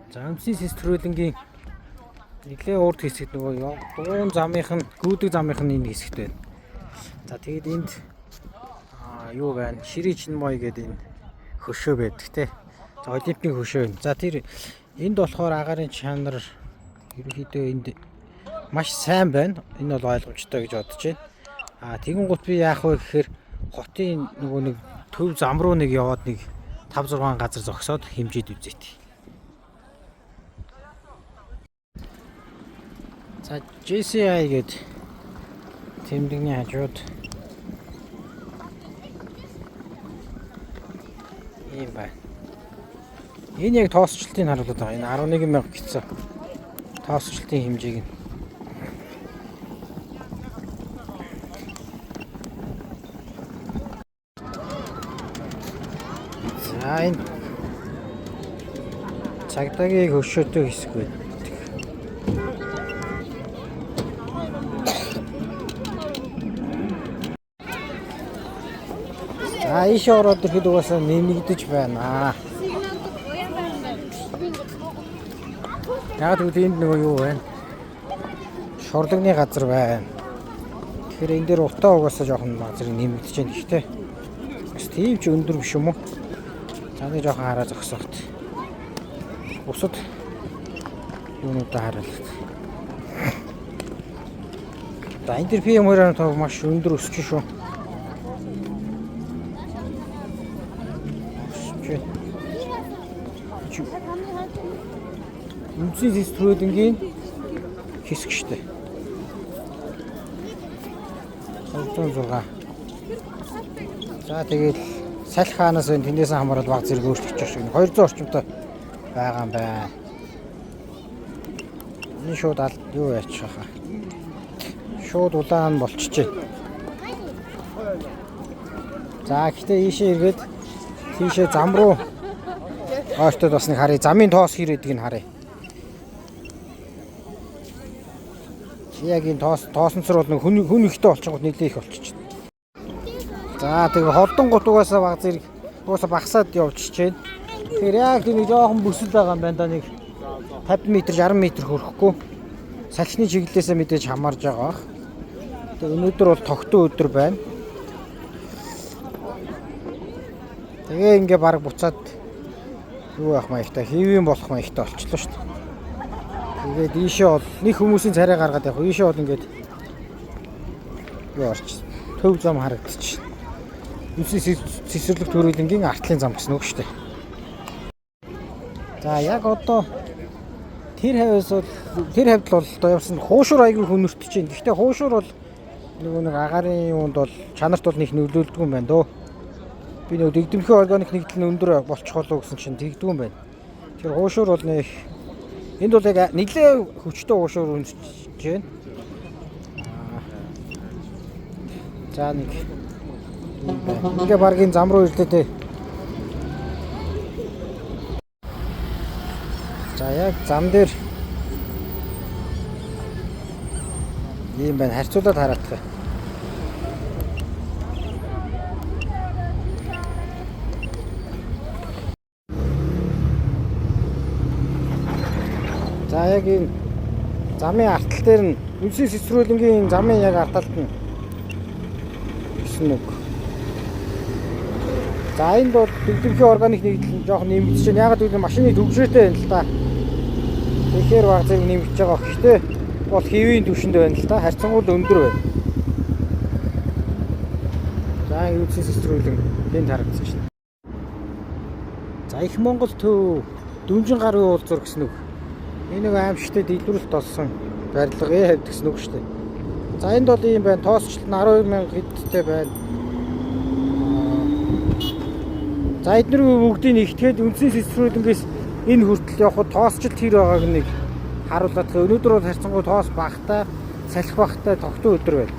За үндсийн сэстрүүлэнгийн нэглээ урд хэсэгт нөгөө дуун замынх нь гүйдэг замынх нь энэ хэсэгт байна. За тэгээд энд юу байна? Ширээ Чинмой гэдэг энэ хөшөө байдаг те. За олимпийн хөшөө байна. За тэр энд болохоор агаарын чанар ерөнхийдөө энд маш сайн байна. Энэ бол ойлгомжтой гэж бодож байна. Тэгэн гут би яах вэ гэхээр хотын нөгөө нэг төв зам руу нэг яваад нэг 5-6 газар зогсоод хэмжээд үзээт. За JCI гээд тэмдэгний хажууд ийм байна. Энэ яг тоосчлтыг харуулдаг байгаа. Энэ 11,000 гэсэн тоосчлтын хэмжээг нь. За энэ цагдаагийн хөшөөтэй хэсэг байна. Ийшээ ороод ирэхэд угаасаа нэмэгдэж байна. Яг үгүй энд нөгөө юу байна? Шорлагны газар байна. Тэгэхээр энэ дээр утаа угаасаа жоохон газар нэмэгдэж байна гэхдээ бас тийм ч өндөр биш юм уу? За нэг жоохон хараа зогсоогт. Бусад юунуудаа харуулт. За энэ дээр PM2 тоо маш өндөр өсч шүү. Үндсийн сэстрүүлэнгийн хэсэг штэ. 206. За тэгээд салхи хаанаас энэ тэндээс хамаарал баг зэрэг өөрчлөгдөж шүү. 200 орчимтой байгаа юм байна. Энэ шууд юу яачих хаа. Шууд улаан болчихжээ. За гэхдээ ийшээ эргээд тийшээ зам руу ойртоод бас нэг харъя. Замын тоос хэр гэдгийг харъя. Яг энэ тоосонцор бол хүн ихтэй болчихгоо нэлээ их болчихж байна. За тэгээ холдон гут угаасаа баг зэрэг угаасаа багасаад явчихж байна. Тэгэхээр яг тийм нэг жоохон бүсэл байгаа юм байна да нэг 50 м 60 м хөрөхгүй. Салхины чиглэлээсээ мэдээж хамаарж байгаа бах. Тэгээ өнөөдөр бол тогтсон өдөр байна. Тэгээ ингээ баг буцаад юу яах маягтай хэвэн болох маягтай болчихлоо шүү дээ. Тэгээд ийшээ бол нэг хүмүүсийн царай гаргаад яг ийшээ бол ингээд юу орч төв зам харагдчих. Үндсийн цэцэрлэг төрөлнгийн артлын зам гэсэн үг шүү дээ. За яг одоо тэр хавьд бол одоо явсан хуушур айгүй хөнөртөж байна. Гэхдээ хуушур бол нөгөө нэг агаарын юунд бол чанарт бол нэг нөлөөлдөг юм байна дөө. Би нөгөө дэгдэмхий органик нэгдэл нь өндөр болчих болов гэсэн чинь тэгдэг юм байна. Тэр хуушур бол нэг энд бол яг нэглээ хүчтэй уушуур үнсэж байна. За нэг ингээ баргийн зам руу ирлээ. За яг зам дээр ийм байна. Харьцуулаад хараадах. За яг энэ замын артал дээр нь үндсийн сэстрүүлэнгийн замын яг арталт нь гэсэн үг. За энд бол дэгдэмхий органик нэгдэл жоохон нэмэгдэж байна. Ягаад гэвэл машины төвшөөтэй байна л да. Тэгэхээр баг зэрэг нэмэгдэж байгаа. Гэхдээ бол хэвийн түвшинд байна л да. Харьцангуй өндөр байна. За үндсийн сэстрүүлэн тэнд харагдсан шин. За их Монгол төв Дүнжин гарын уулзуур гэсэн үг. Энэ нэг аимшигтэй дэлгүүрэлт болсон барилга хавьд гэсэн үг шүү дээ. За энд бол ийм байна. Тоосчлт нь 12,000 хэдтэй байна. За эдгээр бүгдийг нэгтгэхэд үндсийн сэстрүүлэнгээс энэ хүртэл явхад тоосчлт хэр байгааг нэг харуулдаг. Өнөөдөр бол харьцангуй тоос багтай, салхи багтай тогтсон өдөр байна.